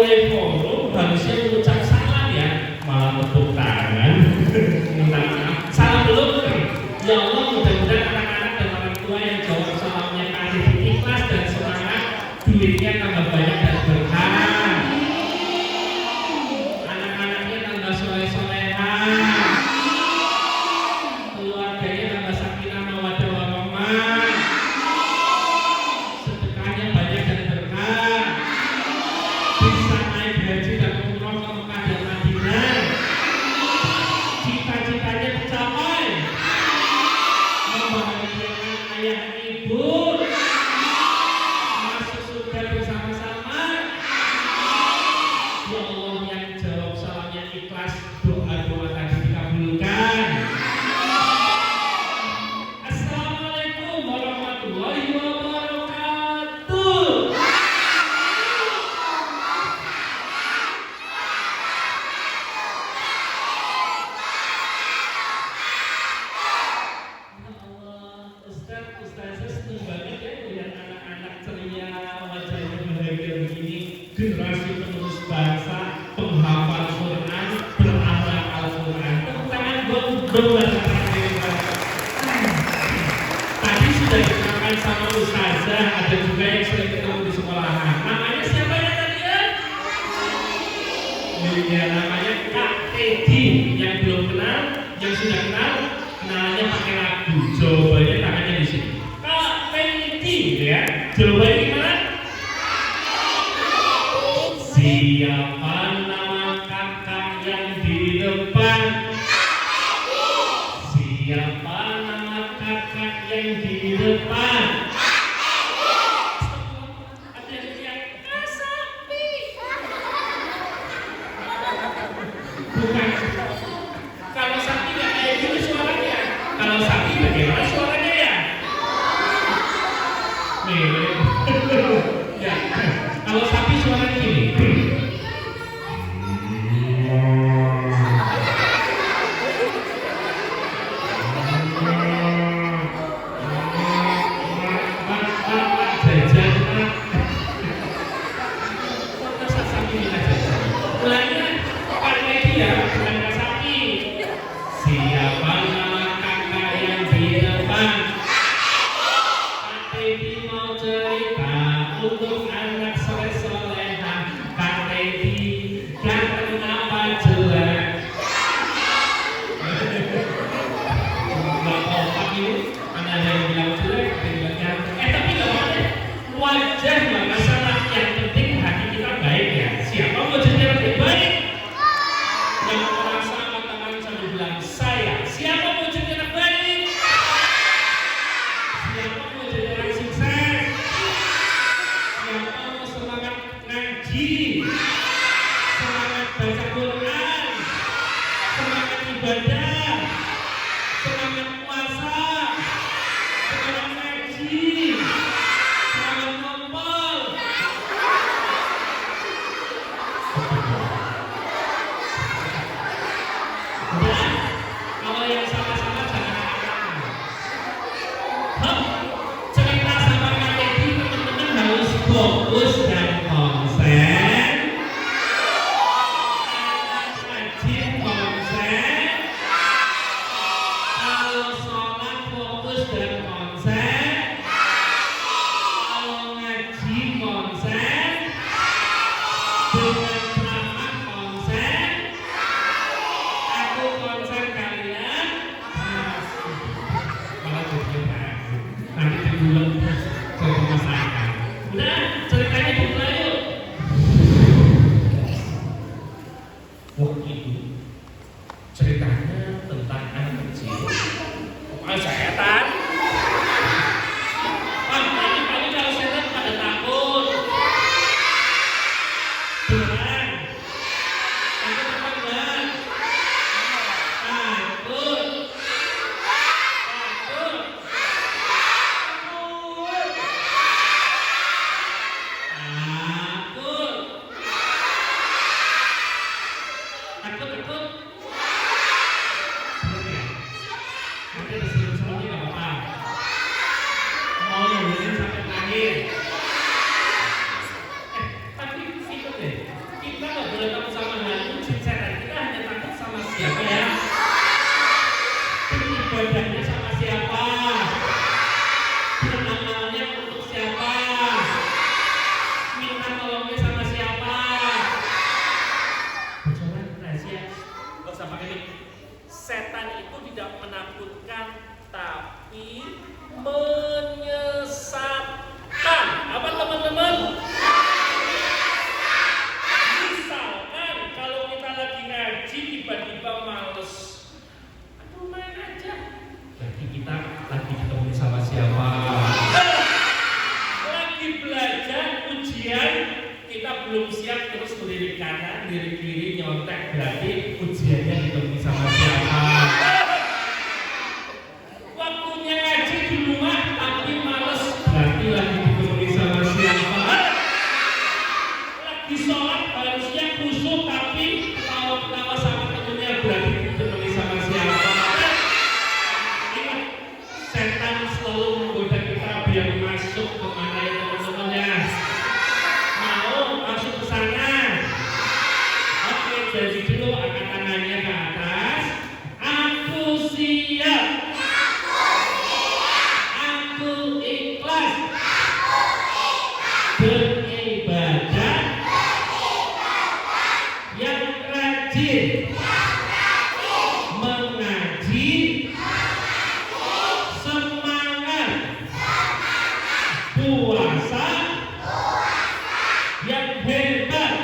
mulai forum harusnya mengucap salam ya, malah tepuk tangan. Minta maaf. Salam dulu. Ya Allah, mudah-mudahan anak-anak dan orang tua yang jawab salamnya kali ikhlas dan semangat, duitnya tambah banyak dan berkah. Anak-anaknya tambah soleh-solehan. Keluarganya tambah sakinah mawaddah warahmah. Sedekahnya banyak dan berkah. Bisa naik haji dan umroh ke Mekah dan Madinah. Cita-citanya tercapai. Membahagiakan ayah ibu. Masuk surga bersama-sama. Ya Allah, yang jawab salamnya ikhlas, doa-doa tadi dikabulkan. Assalamualaikum warahmatullahi wabarakatuh. Ustazah senang banget ya melihat anak-anak ceria, wajahnya bahagia begini, generasi penerus bangsa, penghafal Quran, beramal Al-Quran. Tepuk tangan buat tadi sudah dikenalkan sama Ustazah, ada juga yang sering ketemu di sekolahan. Namanya siapa ya tadi ya? Ya, namanya Kak Teddy. Yang belum kenal, yang sudah kenal, kenalannya pakai lagu. Jawabannya tangannya di sini. Kak Teddy ya. Jawabannya gimana? Siapa nama kakak yang di depan? Siapa nama kakak yang di depan? Ada yang teriak, Kak Sapi. Bukan. Kalau Sapi nggak kayak gini suaranya. Kalau Sapi bagaimana suaranya ya? Nih. Ya. Kalau Sapi suaranya gini. Siapa nama kakak yang di depan? Kak Teddy mau cerita untuk anak soleh-soleha. Kak Teddy ganteng apa jelek? Gak kompak ini. Mana ada yang bilang jelek, ada yang bilang ganteng. Tapi gak apa deh. Wajah gak masalah. Yang penting hati kita baik ya. Siapa mau jadi lebih baik? Yang merasa mengatakan sambil bilang saya. Siapa mau jadi anak baik? Siapa mau jadi orang sukses? Siapa mau semangat ngaji? Semangat baca Quran? Semangat ibadah? Semangat puasa? Semangat ngaji? Semangat ngompol? Kalau yang sama-sama jangan angkat. Cerita sama Kak Teddy, teman-teman harus fokus dan konsen. Rajin konsen. Kalau sholat fokus dan konsen. Kalau ngaji konsen. Dengan ceramah konsen. Aku konsen kalian. Malah jadi nanti dibulang jadi masalah. Udah, ceritanya dimulai yuk. Waktu itu ceritanya tentang anak kecil. Setan. Pagi kalau setan pada takut. Beneran. Takut apa enggak? Takut. Takut. berarti ujiannya ditemui sama siapa. Waktunya ngaji di rumah tapi males, berarti lagi ditemui sama siapa. Lagi sholat harusnya khusyuk tapi ketawa-ketawa sama temennya, berarti ditemui sama siapa. Ingat, setan selalu menggoda kita biar masuk kemana ya teman-temannya. Mau masuk ke sana? Oke, jadi dulu angkat tangannya ke atas. Aku siap. Aku ikhlas. Beribadah. Yang rajin. Mengaji. Semangat. Puasa. Yang hebat.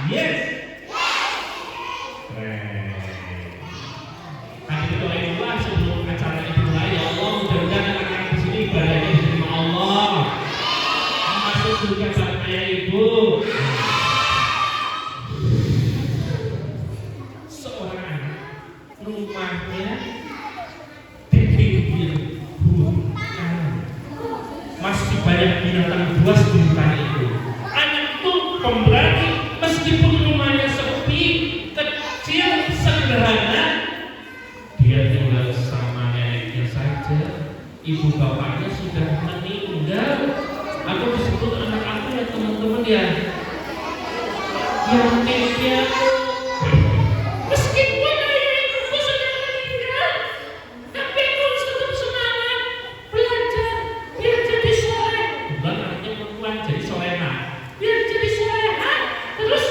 Yes. Tadi doa dua sebelum acara itu mulai. Ya Allah, mudah-mudahan anak-anak di sini ibadahnya diterima Allah. Masuk surga bareng ayah ibu. Seorang anak rumahnya di pinggir hutan. Masih banyak binatang buas di hutan itu. Anak itu pemberani. Meskipun rumahnya sepi, kecil, sederhana, dia tinggal sama neneknya saja. Ibu bapaknya sudah meninggal. Aku disebut anak aku ya teman-teman ya. Yang neneknya meskipun ayah ibuku sudah meninggal, tapi aku harus tetap semangat belajar biar jadi soleh. Bukan artinya perempuan jadi soleha, biar jadi soleha. Terus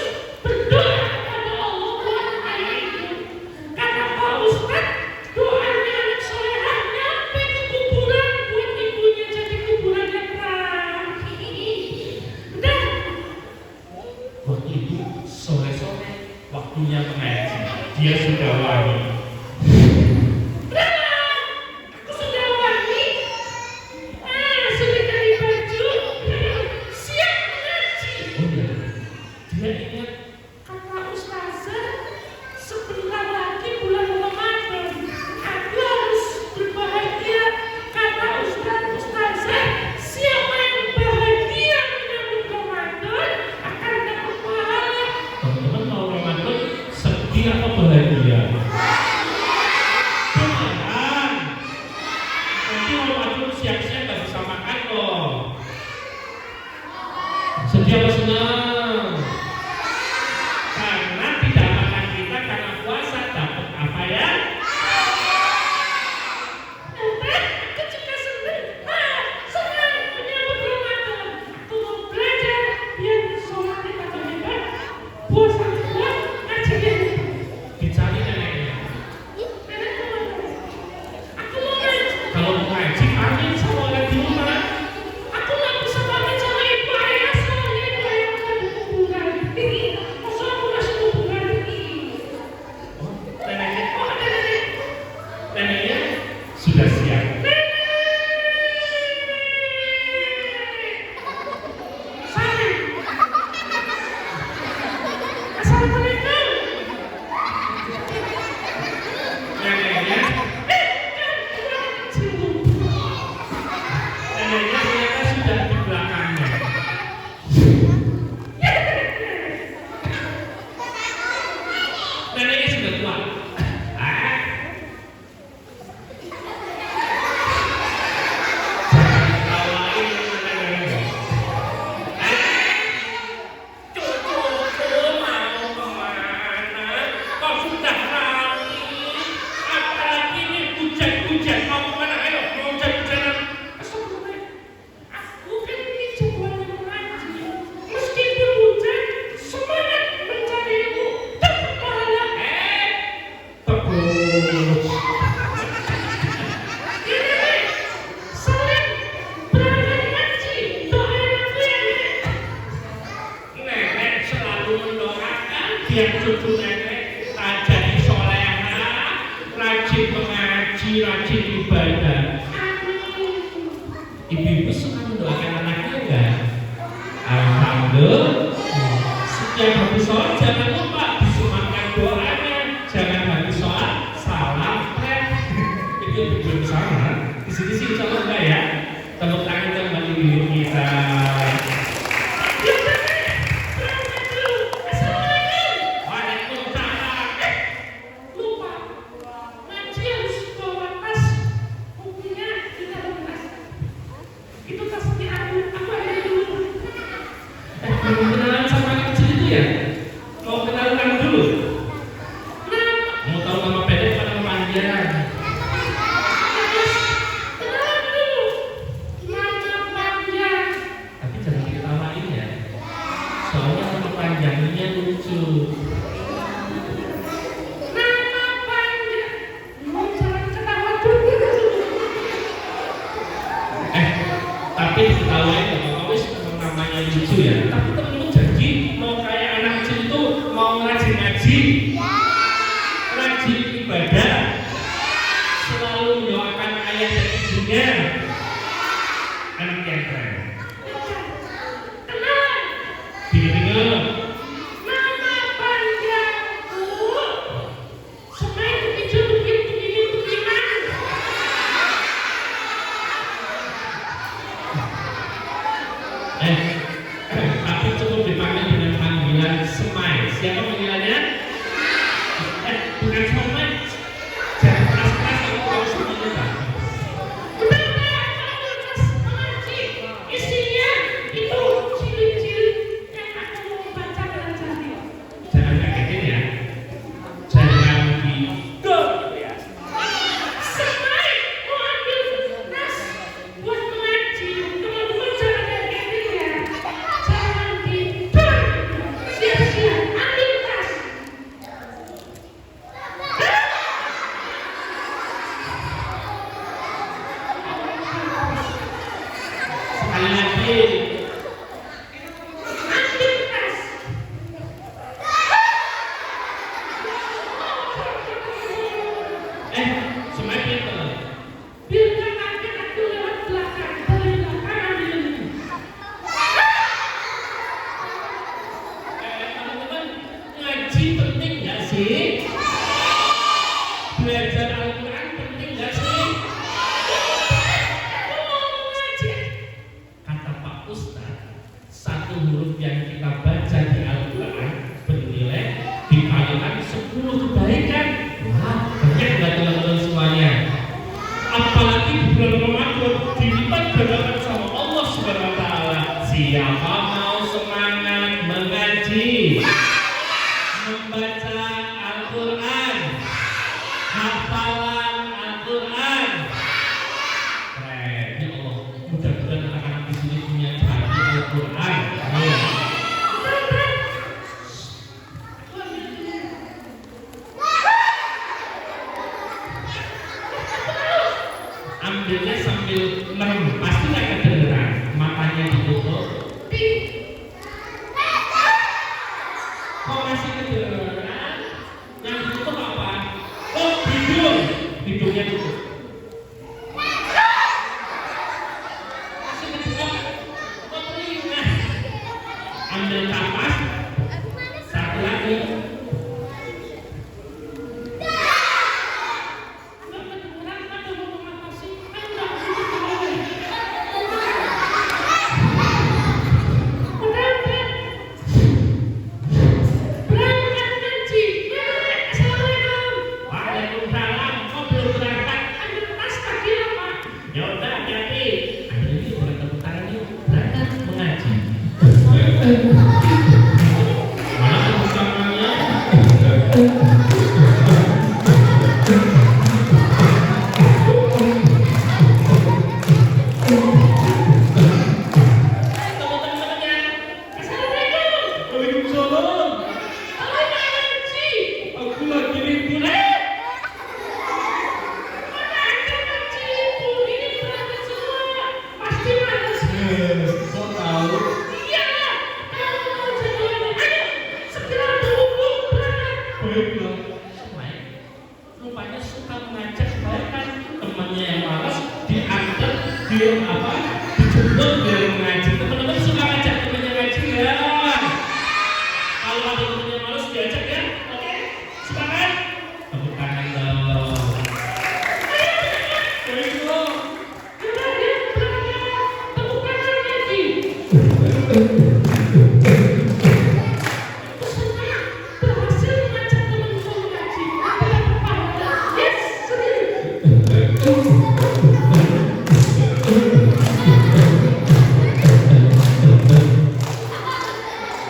berdoa kepada Allah buat ayah ibu. Kata Pak Ustadz, doanya anak solehah nyampe ke kuburan buat ibunya jadi kuburan yang terang. Dan waktu itu sore-sore waktunya mengaji, dia sudah wangi. Aku sudah wangi. Sudah dari baju, siap mengaji. Oh iya. Dia ingat kata ustazah, sebentar lagi bulan Ramadan, aku harus berbahagia. Kata ustazah, siapa yang bahagia menyambut Ramadan akan dapat pahala. Teman-teman mau Ramadan sedih atau bahagia? Beneran. Nanti Ramadan siang-siang gak bisa makan loh. Sedih apa senang? Karena tidak makan kita karena puasa dapat apa ya? Aku juga senang. Senang menyambut Ramadan. Aku mau belajar biar sholatnya tambah hebat, puasa kuat, ngajinya hebat. Dicari neneknya. Neneknya mana? Aku mau ngaji. Kalau mau ngaji, pamit sama orang di rumah. Aku nggak bisa pamit sama ibu ayah, soalnya ibu ayah ada di kuburan. Masa aku masuk kuburan? Oh, neneknya. Oh, ada nenek. Neneknya sudah siap. Salam. Assalamualaikum. Neneknya. Neneknya ternyata sudah di belakangnya. Neneknya sudah tua. Tawain neneknya. Cucuku mau kemana? Kau sudah lari. Apalagi ini hujan-hujan. Mau kemana? Ayo, mau hujan-hujanan. Aku kan ini jadwalnya mengaji. Meskipun hujan, semangat mencari ilmu. Dapat pahala. Tebus. Nenek, saling berangkat ngaji. Doain aku ya, Nenek. Nenek selalu mendoakan biar cucu nenek jadi soleha, rajin mengaji, rajin ibadah. Ibu-ibu suka mendoakan anaknya enggak? Alhamdulillah. Setiap habis sholat jangan lupa Tapi diketahui bahwa wis namanya lucu ya. Tapi temen janji mau kayak anak kecil itu mau rajin ngaji, rajin ibadah, selalu mendoakan ayah dan ibunya. Anak yang keren. Dengar. Nama panjangku. Semain begitu begini. Tapi cukup dipanggil dengan panggilan Semai. Siapa panggilannya? Bukan Semai. Jangan keras-keras kalau kau semuanya tak. Isinya itu ciri-ciri yang aku mau baca belajarnya. Jangan kagetin ya. Jangan didor ya. Semai mau ambil nas buat mengaji. Teman-teman jangan kagetin ya. Jangan didor. Siap-siap ambil tas. Sekali lagi. Ambil tas. Semai pinter. Biarkan nanti aku lewat belakang. Dari belakang ambil ini. Teman-teman, ngaji penting gak sih? Belajar Al-Quran penting gak sih? Aku mau ngaji. Kata Pak Ustadz, satu huruf yang kita baca di Al-Quran bernilai dikalikan 10 kebaikan. Wah, banyak gak teman-teman semuanya? Apalagi di bulan Ramadan dilipat gandakan sama Allah Subhanahu wa Ta'ala. Siapa mau semangat mengaji, membaca Al-Quran, hafalan Al-Quran. Keren, ya Allah. Mudah-mudahan anak-anak di sini punya hati Al-Quran. Amin. Ambilnya sambil merem, pasti nggak kedengeran. Matanya ditutup. Kok masih kedengeran? Yang ditutup apa? Oh, hidung. Hidungnya tutup. Masih kedengeran? Oh, telinga. Ambil kapas. Satu lagi. Waalaikumsalam. Kok belum berangkat? Ambil tas kaki apa? Ya udah, hati-hati. Ambil ini berangkat utara yuk. Berangkat mengaji. Mana utamanya? Teman-temannya. Assalamualaikum. Waalaikumsalam. Aku lagi libur. Kok tahu? Baiklah. Semai rupanya suka mengajak bahkan temannya yang malas diantar dia apa? Dijemput biar mengaji. Teman-teman suka ngajak temannya ngaji ya? Kalau ada temannya malas diajak ya? Oke? Sepakat? Tepuk tangan dong. Baiklah. Tepuk tangan lagi. Berhasil mengajak teman-teman mengaji. Yes,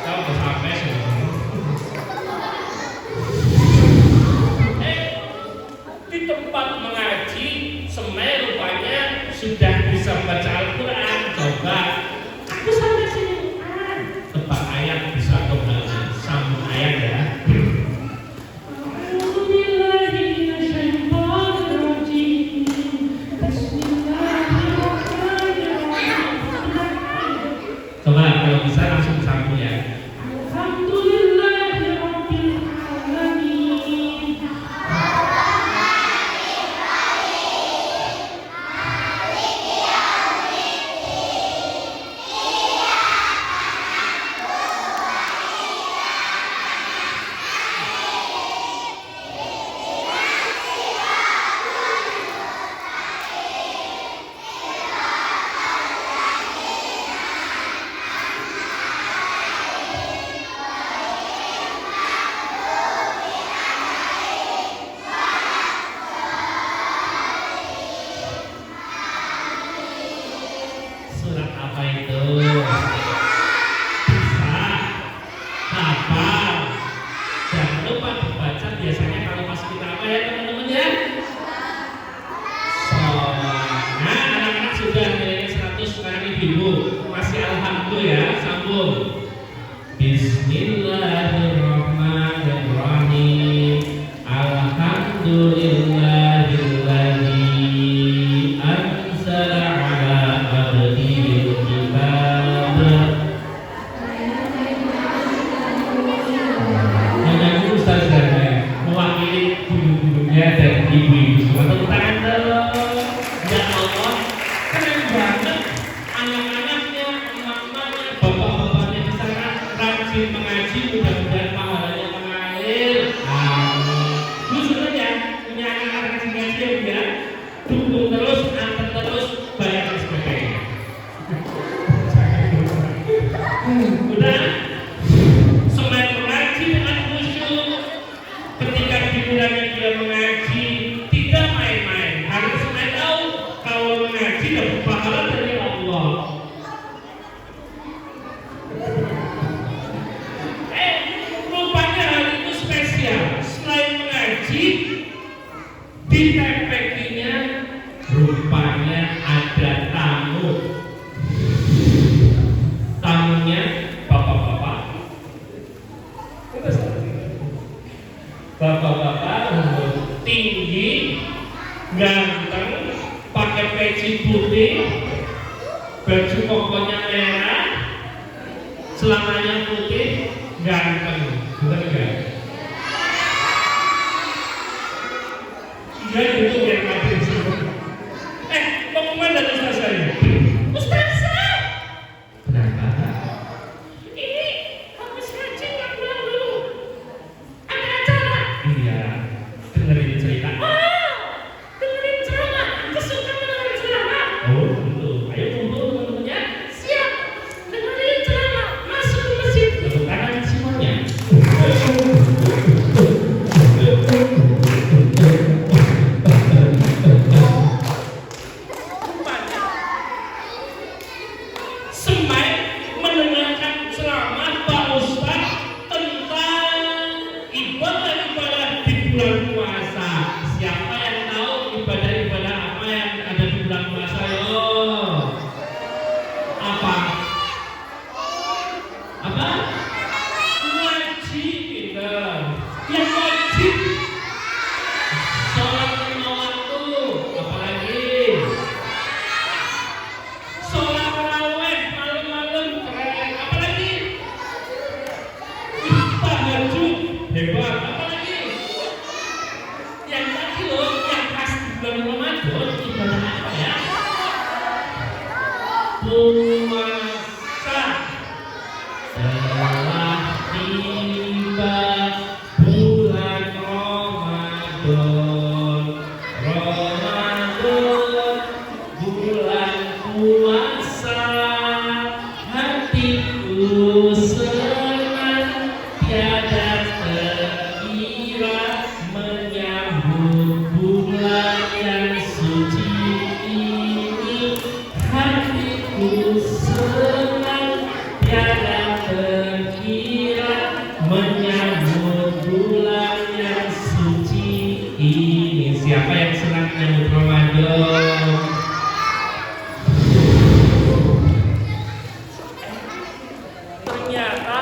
kau udah sampai sebelum di tempat mengaji. Semai rupanya sudah bisa membaca Al-Quran. Coba aku sampai sini. Tebak Surat apa itu? Bisa hafal. Jangan lupa dibaca biasanya kalau pas kita apa ya teman-teman ya? Nah, anak-anak sudah nilainya 100, sekarang ibu masih alhamdulillah ya, sambung. Bismillahirrahmanirrahim. Alhamdulillahilladzi anzala ala abdihil kitab. Menyanyi ustazahnya mewakili guru-gurunya dan ibu-ibu semua. Tepuk tangan dong. Ya Allah, keren banget anak-anaknya, emak-emaknya, bapak-bapaknya di sana rajin mengaji, mudah-mudahan pahalanya mengalir. Amin. Lu sebenarnya punya anak-anak rajin ngaji ya, dukung terus, antar terus, bayar SPP. Udah, semakin mengaji dengan khusyuk. Ketika gilirannya dia mengaji, tidak main-main. Harus semakin tahu kalau mengaji dapat pahala dari Allah. Rupanya hal itu spesial. Selain mengaji, di TPQ-nya rupanya ada tamu. Tamunya bapak-bapak. Bapak-bapak umur tinggi, ganteng, pakai peci putih, baju kokonya merah, celananya putih, ganteng, betul enggak? Iya itu yang hadir semua. Pengumuman dari ustaz saya. Ustazah, kenapa? Ini habis ngaji nggak pulang dulu. Ada acara. Iya, dengerin cerita. Dengerin ceramah. Kesukaan dengerin ceramah. Oh, betul. Ayo kumpul teman-temannya. Siap. Dengerin ceramah. Masuk ke masjid. Tepuk tangan semuanya. Semai mendengarkan ceramah Pak Ustaz tentang ibadah-ibadah di bulan puasa. Siapa yang tahu ibadah-ibadah apa yang ada di bulan puasa? Yo, apa? Apa? Ngaji kita. Yang wajib sholat lima waktu. Apalagi? Sholat tarawih malam-malam keren. Apalagi? Tahajud hebat. Apalagi? Yang tadi loh, yang khas di bulan Ramadan ibadah apa ya? Puasa. Telah tiba bulan Ramadan. Ramadan bulan puasa, hatiku senang tiada terkira menyambut bulan yang suci ini. Hatiku senang tiada terkira menyambut bulan yang suci ini. Siapa yang senang menyambut Ramadan? Ternyata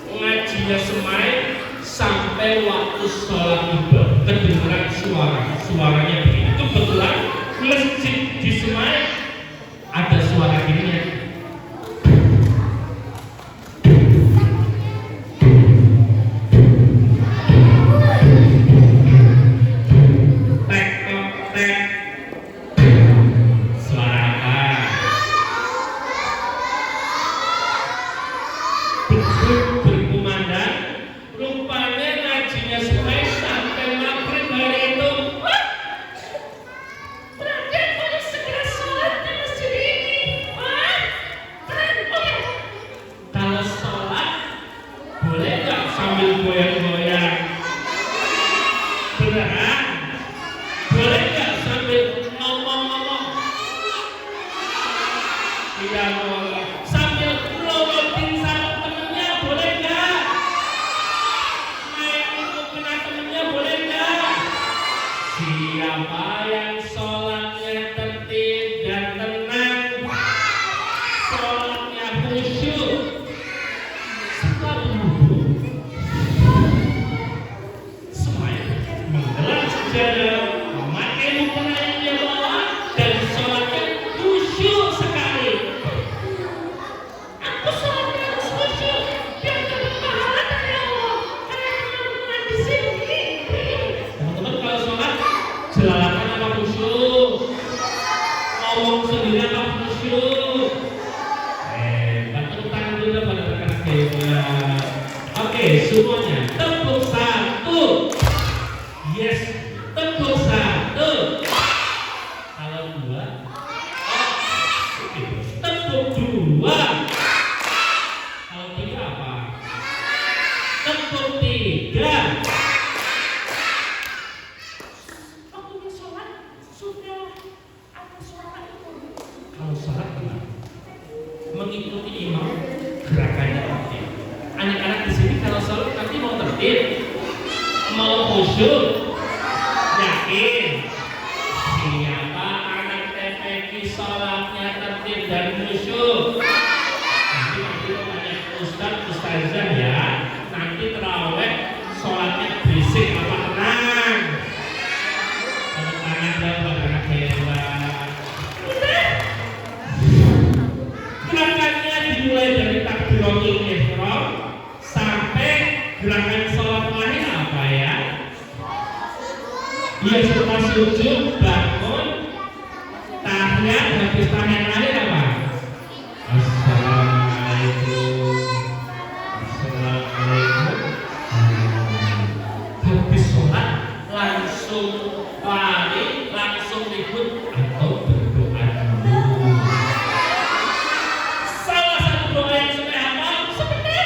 ngajinya semai sampai waktu sholat Idul kedengeran suaranya begini. Kebetulan masjid di Semai ada suara gininya. Tek tok tek. Suara apa? Berkumandang. Rupanya ngajinya Semai sampai maghrib hari itu. Berarti Iya boleh. Sambil ngelototin sama temennya boleh nggak? Main kena temennya boleh nggak? Siapa yang sholatnya tertib dan tenang, sholatnya khusyuk, setelah berwudu, semuanya menggelar sejadah, memakai mukena yang dia bawa, dan sholatnya khusyuk sekali. Aku sholatnya harus khusyuk biar dapat pahala dari Allah. Karena teman-teman di sini, teman-teman kalau sholat jelalatan apa khusyuk? Ngomong sendiri apa khusyuk? Tepuk tangan dulu pada rekan hebat. Oke, semuanya tepuk satu. Yes, tepuk satu. Kalau dua, oke, tepuk dua. Kalau tiga apa? Tepuk tiga. Waktunya sholat sudah ada suara itu. Kalau sholat tenang, mengikuti imam gerakannya tertib. Anak-anak di sini kalau sholat nanti mau tertib, mau khusyuk, yakin. Siapa anak TPQ sholatnya tertib dan khusyuk? Nanti tanya ustazah ya. Nanti terawih sholatnya berisik apa tenang? Tepuk tangan dong pada anak hebat. Gerakannya dimulai dari takbiratul ihram sampai gerakan sholat lahir apa ya? Iya, setelah sujud bangun, tahiyat, habis tahiyat lahir apa? Assalamualaikum. Assalamualaikum. Habis sholat langsung lari, langsung ribut atau berdoa dulu. Salah satu doa yang saya hafal seperti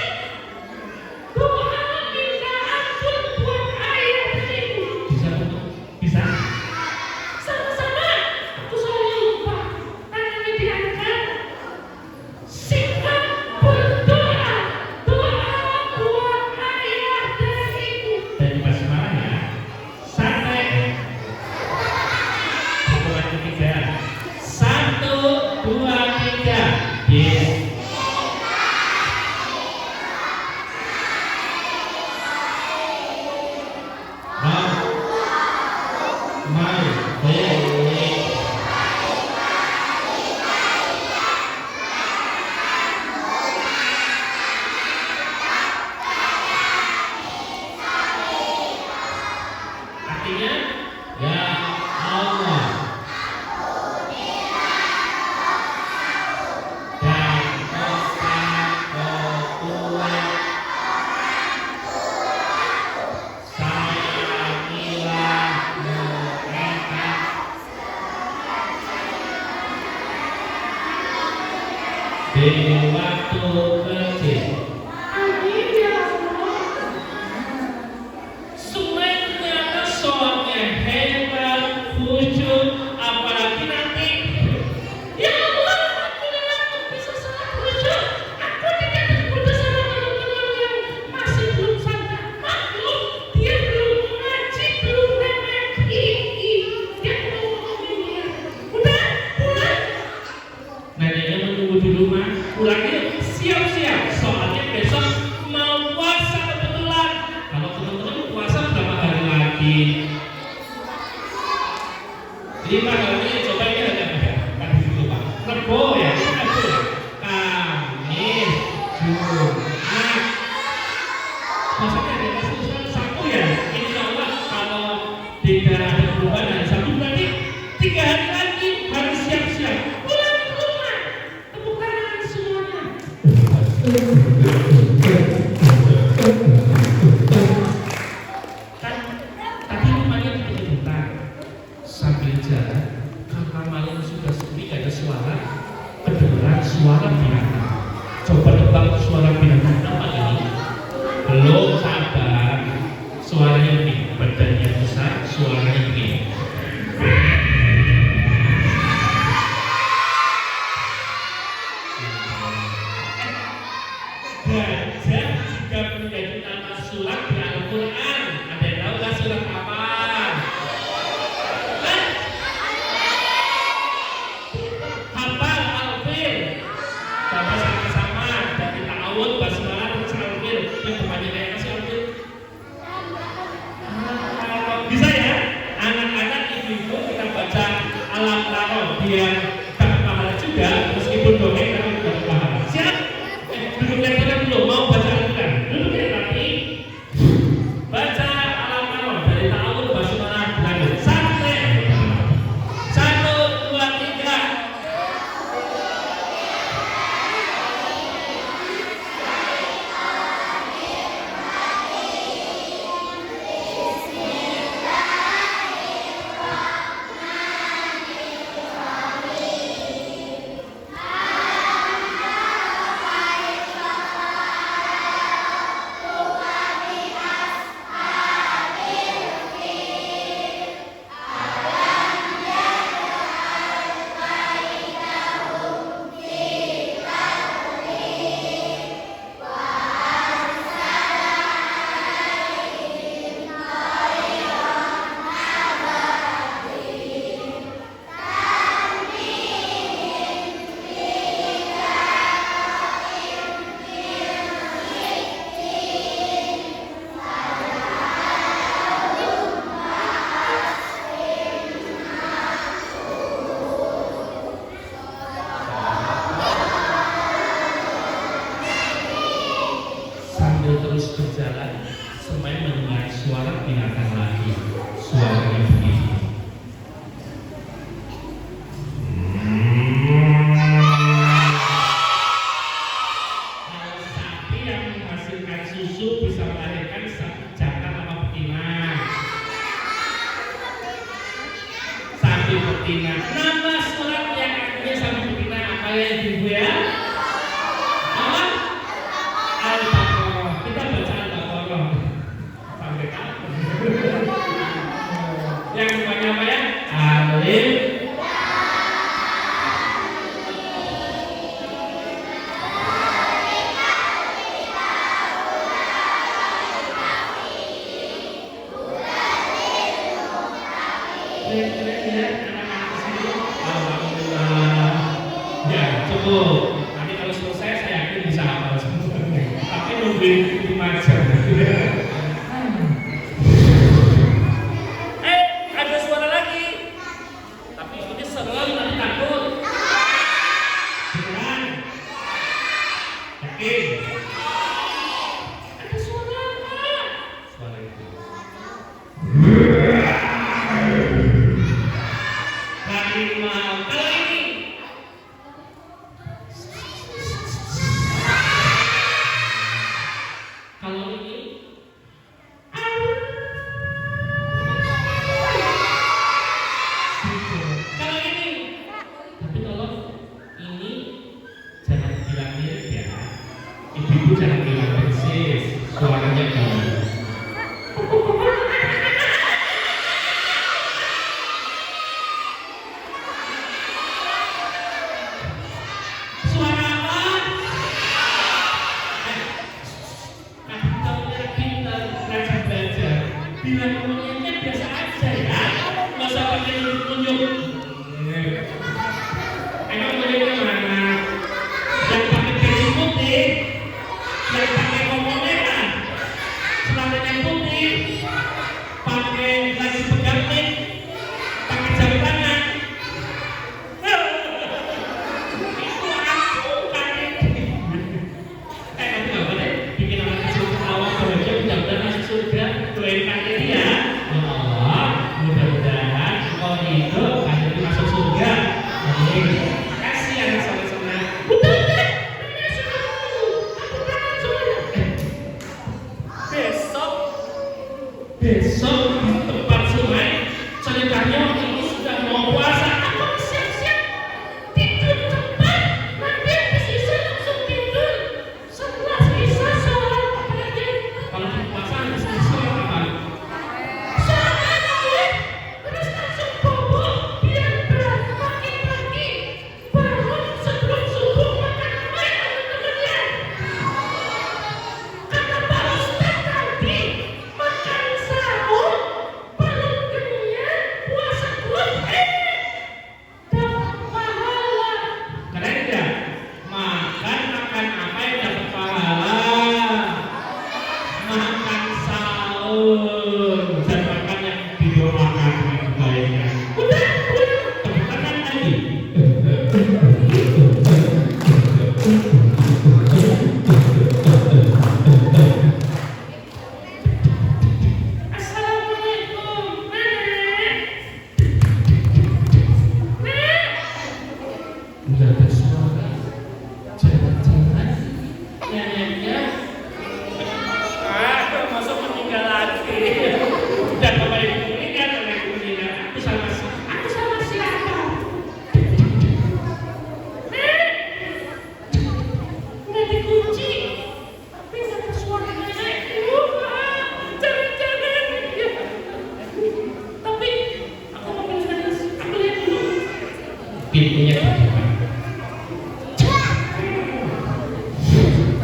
doa minta ampun buat ayah dan ibu. Bisa betul? Bisa? Sama-sama. Aku selalu lupa. Tangannya diangkat. Singkat berdoa. Doa buat ayah dan ibu. Dan pas marah ya. Santai. Hitungan ketiga. 1, 2, 3. Yes. Artinya ya Allah dan Tuhan sayangilah mereka di waktu kecil. Amin ya Allah. Semuanya sholatnya hebat, khusyuk, apalagi nanti ya Allah, alhamdulillah aku bisa sholat khusyuk. Aku tidak tergoda sama teman-teman yang masih belum sadar. Maklum, dia belum ngaji, belum MFI, dia belum ngomongnya. Udah pulang. Neneknya menunggu di rumah. Pulang yuk, siap-siap. Soalnya besok mau puasa kebetulan. Kalau teman-teman puasa berapa hari lagi? 5 hari. Coba ini ada kan di situ Pak. Rebo ya, Rebo ya. Kamis, Jumat. Maksudnya ada kesusahan Sabtu ya. Insya Allah kalau tidak ada perubahan hari Sabtu berarti 3 hari lagi harus siap-siap. Pulang ke rumah. Tepuk tangan semuanya. Kan tadi rumahnya diputar sambil jalan karena malam sudah sepi, ada suara kedengeran suara binatang. Coba tebak suara binatang apa ini? Belum sabar. Suaranya begini, badannya besar, suaranya begini. Gajah juga menjadi nama surat di Al-Quran. Ada yang tahu nggak surat apa? Hafal Al-Fil. Coba sama-sama dari ta'awud, basmalah, terus Al-Fil. Yang depannya kayak kasih Al-Fil. Bisa ya? Anak-anak ibu-ibu kita baca alam taro biar dapat pahala juga, meskipun dongeng tapi dapat pahala. Siap? Duduk letter dulu, mau baca Al-Quran. Duduk ya, tapi baca alam taro dari ta'awud, basmalah, lanjut. Sampai 1, 2, 3. Sambil terus berjalan, Semai mendengar suara binatang lagi. Suaranya begini. Kalau sapi yang menghasilkan susu bisa melahirkan jantan apa betina? Sapi betina. Nama surat yang artinya sapi betina apa ya ibu ya? Apa? Al-Baqarah. Kita baca Al-Baqarah. Sampai kapan? Yang depannya apa ya? Alif. Keren-keren ya anak-anak kesini. Alhamdulillah. Ya cukup. Nanti kalau selesai saya yakin bisa hafal semua. Tapi nungguin 5 jam. Ada suara lagi. Tapi ini serem, nanti takut. Beneran? Yakin? Ada suara apa? Suara itu. Harimau. Kalau ini kalau ini kalau ini tapi kalau ini jangan bilang mirip ya, ibu-ibu jangan bilang persis, suaranya gini. Suara apa? Kamu pintar, rajin belajar. Bilang monyetnya biasa aja ya. Masa pakai nunjuk-nunjuk. Emang monyetnya mana? Yang pakai baju putih, yang pakai koko merah, celananya putih, pakai lagi pegang mic, pakai jam tangan. Itu aku kakek. Tapi nggak boleh bikin anak kecil ketawa bahagia, mudah-mudahan masuk surga. Doain kakek ya. Allah, mudah-mudahan kau hidup kakek masuk surga. Amin. Makasih anak sama-sama. Udah. Besok di tempat sungai ceritanya ini sudah mau puasa. Aku siap-siap tidur cepat, nanti habis isya langsung tidur. Setelah isya sholat apa lagi? Kalau di puasa habis isya sholat apa? Sholat lagi, terus langsung bobo biar berat pagi-pagi. Bangun sebelum subuh makan mie teman-teman ya. Assalamualaikum, Nenek. Nek. Enggak ada suara. Jangan-jangan neneknya masuk meninggal lagi. Dan kembali meninggal, nenekku meninggal. Aku sama siapa? Nek. Udah dikunci. Tapi nggak ada suara nenekku. Jangan-jangan. Ya. Tapi aku mau bilang, aku lihat dulu. Pintunya terbuka.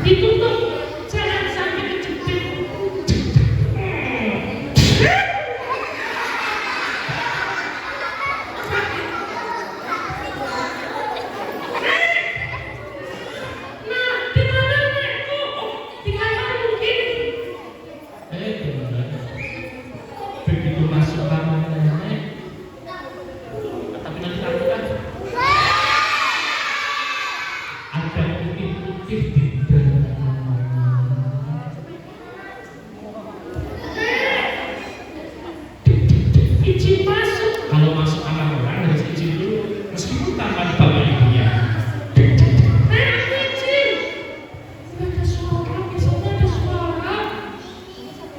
Ditutup, jangan sampai kejepit. Nah, di mana nenekku? Oh, di kamar mungkin. Benar. Begitu masuk kamar nenek, tapi nanti aku kan ada putih-putih di dalam kamar. Izin masuk. Kalau masuk kamar orang harus izin dulu, meskipun tanpa bapak ibunya. Aku izin. Tidak ada suara, biasanya ada suara.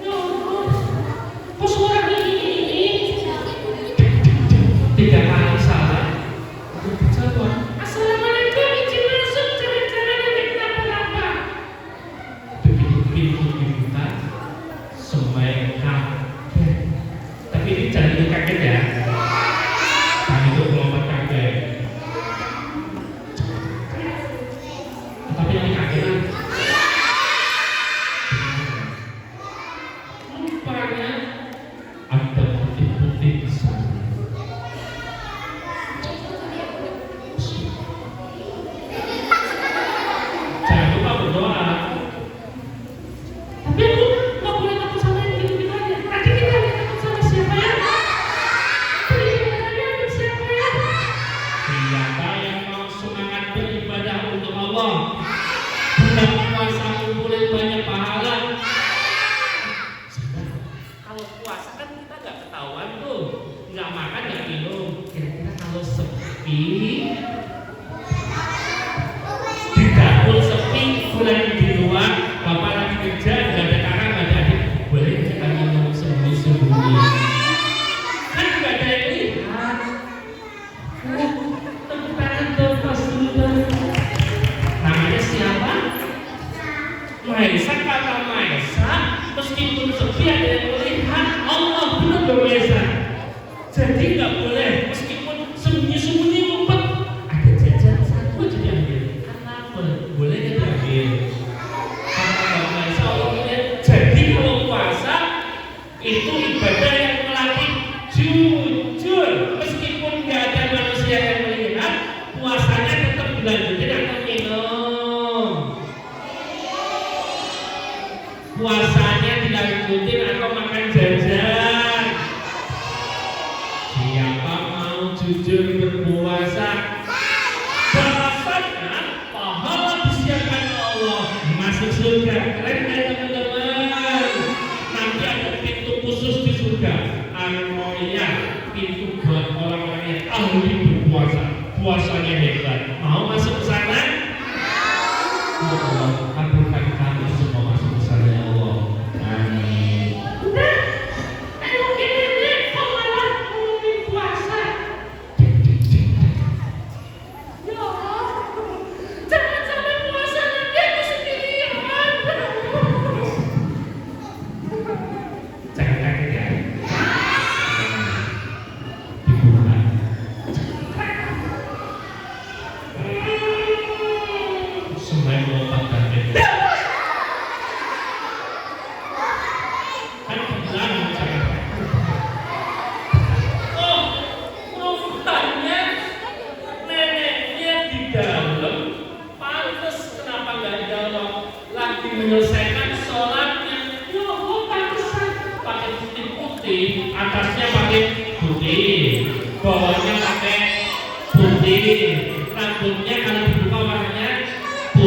Ya Allah, kok suara ini? 3 kali salah. Udah dijawab. Assalamualaikum, izin masuk. Jangan-jangan nanti kenapa-napa. Begitu pintu dibuka, semuanya kaget. Tapi ini jangan itu kaget ya. Jangan itu melompat kaget. Tapi yang kaget kan? Rupanya ada putih-putih di sana. Jangan lupa berdoa. Tapi aku nggak boleh takut sama yang gitu-gitu aja. Nanti kita takut sama siapa ya? Beribadahnya untuk siapa ya? Siapa yang mau semangat beribadah untuk Allah? Bulan puasa kumpulin banyak pahala. Kalau puasa kan kita nggak ketahuan tuh, nggak makan nggak minum. Kira-kira kalau sepi, di dapur sepi, bulan di luar, bapak lagi kerja, nggak ada kakak, nggak ada adik, boleh kita minum sembunyi-sembunyi. Kan nggak ada yang lihat. Tepuk tangan dong, pas dulu dong. Namanya siapa? Maesa. Kata Maesa, meskipun sepi ada yang melihat. Allah benar dong Maesa. Jadi nggak boleh, meskipun sembunyi-sembunyi ngumpet, ada jajan satu aja diambil. Kenapa? Boleh nggak diambil? Kata Maesa, Allah punya. Jadi kalau puasa itu ibadah yang melatih jujur, meskipun nggak ada manusia yang melihat, puasanya tetap dilanjutin atau minum. Puasanya dilanjutin atau makan jajan. Siapa mau jujur berpuasa, balasannya pahala disiapkan Allah, masuk surga. Keren kan teman-teman? Nanti ada pintu khusus di surga, Al-Royah, pintu buat orang-orang yang ahli berpuasa, puasanya hebat. Mau masuk ke sana? Ya Allah, kabulkan kami semua masuk ke sana ya Allah. Amin. Jangan kaget ya. Dibuka. Semua melompat kaget. Kan bilang jangan. Oh, rupanya neneknya di dalam. Pantes kenapa nggak di dalam? Lagi menyelesaikan sholatnya. Ya Allah, pantesan pakai putih-putih, atasnya pakai putih, bawahnya pakai putih, rambutnya kalau dibuka warnanya putih.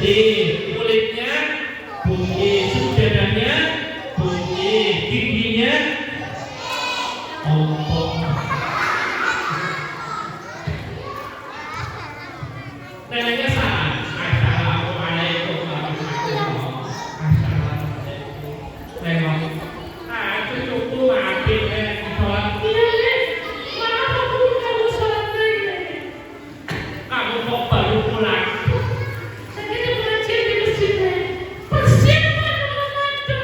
bunyi kulitnya, bunyi sudadanya, bunyi giginya. Neneknya salah. Assalamualaikum warahmatullahi wabarakatuh. Assalamualaikum. Memang, cucuku mati sholat. Iya, maaf aku kamu sholat lagi. Kamu kok baru pulang? Saya itu pengajian di masjid. Persiapan mau ngajak.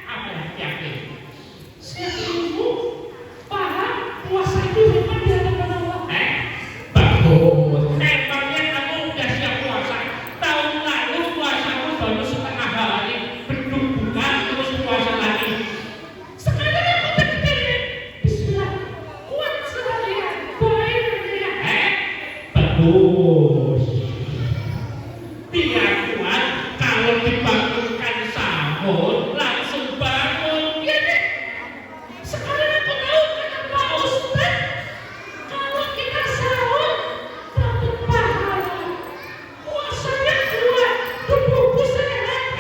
Apa yang yakin? Siapa ibu? Paham? Puasa itu hebat di hadapan Allah. Bagus. Emangnya kamu udah siap puasa? Tahun lalu puasamu baru setengah hari, beduk buka terus puasa lagi. Sekarang aku terkejut. Bismillah, kuat seharian, doain ya. Bagus. Tidak kuat kalau dibangunkan sahur langsung bangun. Ya deh. Sekarang aku tahu kenapa Ustaz kalau kita sahur dapat pahala. Puasanya kuat, tubuhku sehat.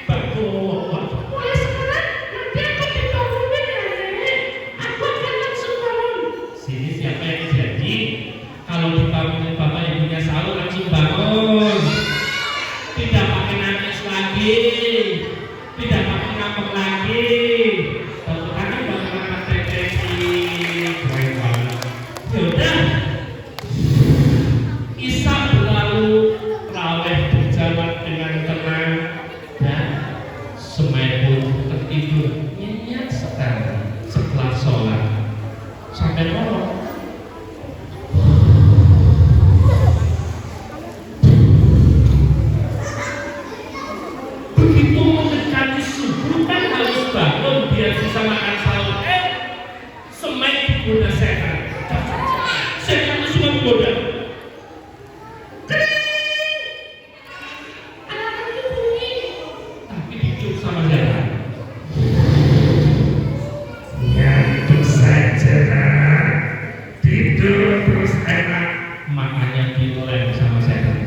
Bagus. Mulai sekarang nanti aku dibangunin ya Nenek. Aku akan langsung bangun. Sini siapa yang jadi? Kalau dibangunin bapak ibunya sahur langsung bangun. Tidak pakai nangis lagi, tidak pakai ngambek lagi. Kalau kami bakalan depresi, keren banget. Yaudah, Isa berlalu, raweh berjalan dengan tenang dan Semai pun tertidur nyenyak sekali setelah sholat sampai malam. Begitu mendekati subuh kan harus bangun biar bisa makan sahur. Semai digoda setan. Setan itu suka menggoda. Anak itu bunyi, tapi dicium sama setan. Ngantuk saja nak, tidur terus enak, makanya dilem sama setan.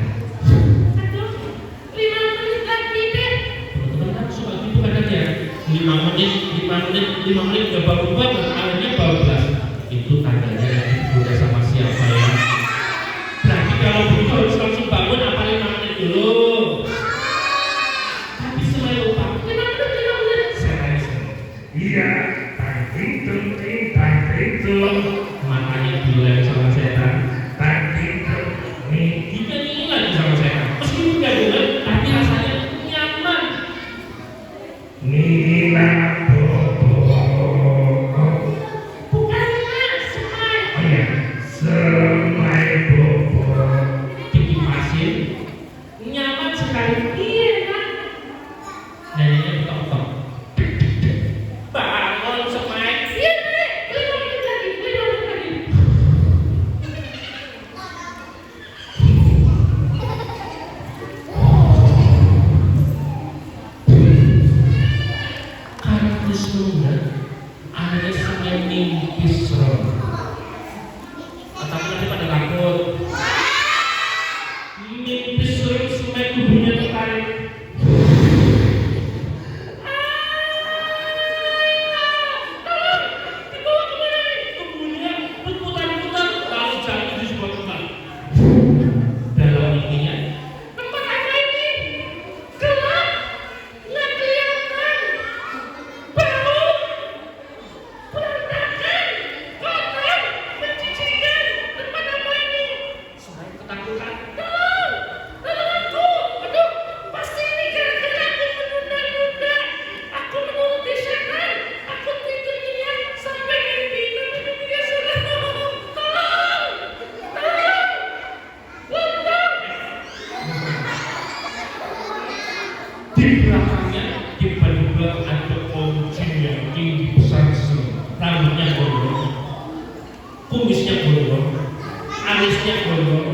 5 menit udah bangun akhirnya bablas. Itu tandanya lagi udah sama siapa ya. Berarti kalau begitu harus langsung bangun apa 5 menit dulu. Tapi semua lupa 5 menit. Saya iya, tang-ting-tung, makanya dilem sama setan. Tang-ting-tung, ini lagi sama setan. Meskipun gak dilem, tapi rasanya nyaman. Nina Semai bobo bikin pasir nyaman sekali. Iya kan? Neneknya betok-betok. Bangun Semai. Iya Nek, 5 menit lagi. Karena sesungguhnya ada Semai mimpi serem. Tapi nanti pada takut. Mimpi serem Semai tubuhnya tertarik. Tolong, dibawa kemana nih? Tubuhnya berputar-putar lalu jatuh di sebuah tempat. Dalam mimpinya, tempat apa ini? Gelap, nggak kelihatan, bau, berantakan, kotor, menjijikan. Tempat apa ini? Semai ketakutan. Tolong aku. Aduh, pasti ini gara-gara aku menunda-nunda. Aku menuruti setan. Aku tidur nyenyak sampai mimpi dia sudah ngomong. Tolong. Di belakangnya tiba-tiba ada pohon jin yang tinggi besar sekali. Rambutnya gondrong, kumisnya gondrong, alisnya gondrong,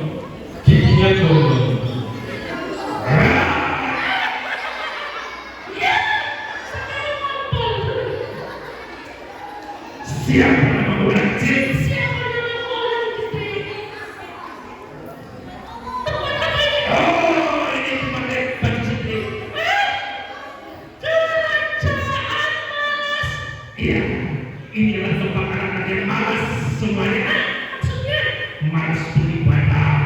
giginya gondrong. Siapa nama orang jin? Siapa nama orang gede? Tempat apa semuanya maksudnya malas beribadah,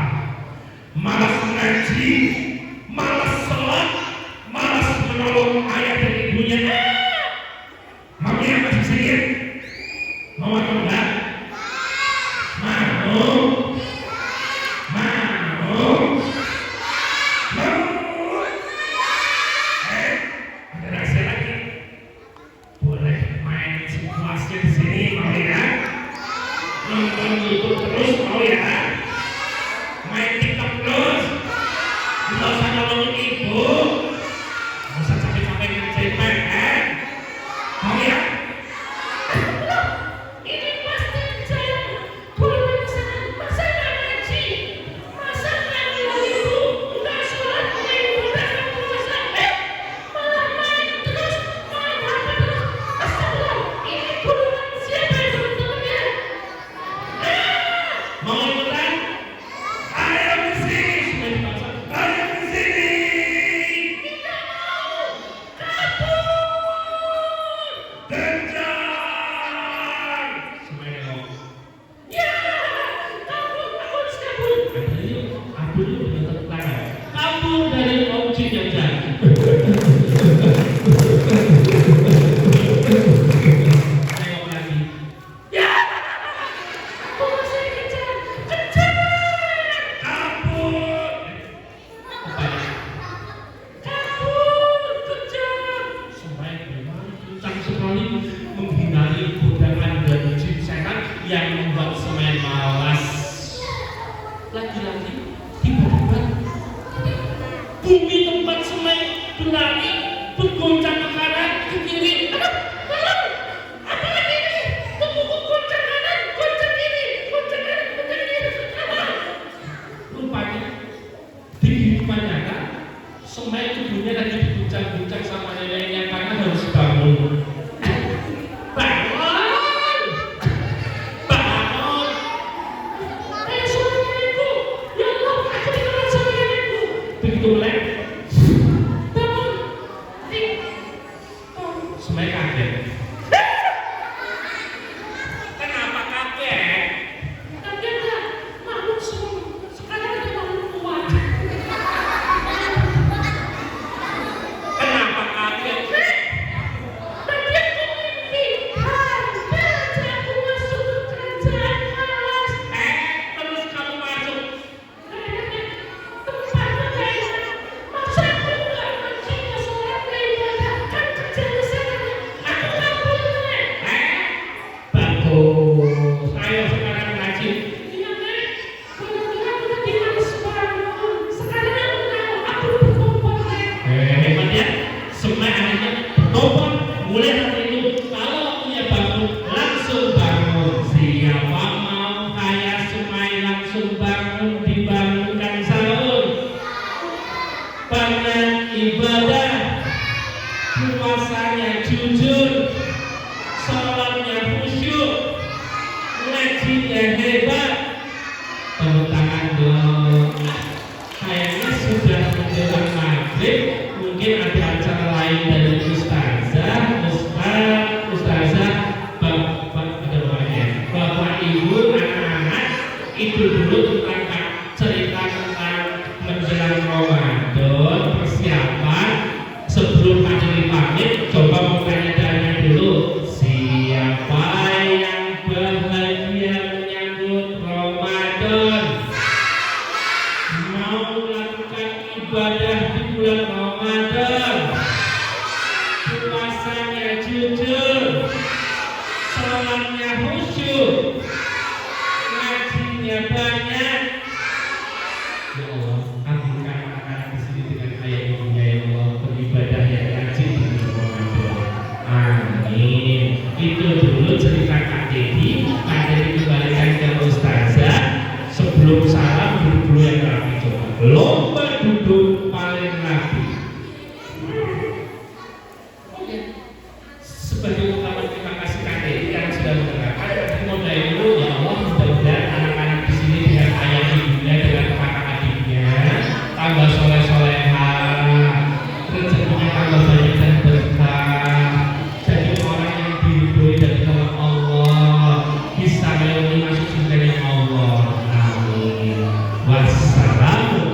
malas ngaji, malas sholat, malas menolong ayah dan ibunya. Mau ya masih sedikit? Mau atau enggak? Mau? Ada rahasia lagi. Boleh main situasi di sini, mau ya? Nonton YouTube terus, mau ya? Main TikTok terus, nggak usah nolongin ibu, nggak usah capek-capek ngerjain PR, mau ya? Ini pasti jalan, boleh kesana, masa nggak ngaji, masa nggak nolong ibu, nggak sholat, nggak ibadah, nggak puasa, malah main terus, main HP terus, astagfirullah, ini golongan siapa yang teman-temannya? Mau ikutan? Ayo ke sini, ayo ke sini. Tidak mau, kabur, kejar. Semuanya ngomong. Ya, kabur, harus kabur. Kabur itu dengan tangan. Kabur dari objek yang jatuh. Tengok lagi. Ya, mau saya kejar, kejar. Kabur. Kabur, kejar. Semuanya memang kencang sekali menghindari godaan dan jin setan yang membuat semuanya malas. Lagi-lagi tiba-tiba bumi tempat semuanya berlari bergoncang ke kanan ke kiri. Apa lagi ini? Tubuhku goncang kanan, goncang kiri, goncang kanan, goncang kiri. Rupanya di kehidupan nyata semuanya tubuhnya lagi diguncang-guncang sama neneknya karena harus bangun. Bangun! Bangun! Suara nenekku! Ya Allah, aku dikeluarkan sama nenekku. Begitu melek, bangun! Semuanya kaget. Kenapa kaget? Kaget lah, makhluk sekarang ada makhluk kuat. Kenapa kaget? Tadi aku mimpi ada aku masuk ke kerajaan Mas. Terus kamu masuk. Kayaknya tempatnya gak enak. Masa aku gak ngaji, gak sholat, gak ibadah, kan kerja di sana. Aku kabur Nek. Bagus. Ayo sekarang ngaji. Iya Nek. Kalau aku lagi males bangun. Sekarang aku tahu aku bertobat Nek. Hebat ya. Semua akhirnya bertobat. Mulai hari itu kalau waktunya bangun langsung bangun. Siapa mau kayak Sumai langsung bangun dibangunkan sahur. Banyak ibadah, puasanya jujur, sholatnya khusyuk, ngajinya hebat. Tepuk tangan dong. Kayaknya sudah menjelang maghrib, mungkin ada acara lain dari ustazah, ustazah, bapak ibu, anak-anak, itu dulu tentang cerita tentang menjelang Ramadan, persiapan sebelum materi pamit. Coba mau tanya-tanya dulu, siapa yang bahagia menyambut Ramadan? Mau melakukan ibadah di bulan Ramadan, puasanya jujur, sholatnya khusyuk, ngajinya banyak. Ya Allah, ambilkan anak-anak di sini dengan ayat ibunya ya Allah, beribadah yang rajin di bulan Ramadan. Amin. Itu dulu cerita Kak Dedi. Kak Dedi kembalikan ke ustazah. Sebelum salam dulu yang rapi coba. Lomba duduk paling rapi. Oke. Sebagai ungkapan terima kasih Kak Dedi yang sudah mendengarkan. Tapi mau dari dulu ya Allah, mudah-mudahan anak-anak di sini dengan ayah ibunya, dengan kakak adiknya tambah soleh-soleha, rezekinya tambah banyak dan berkah, jadi orang yang diridhoi dari Allah, bisa melewati terbangun.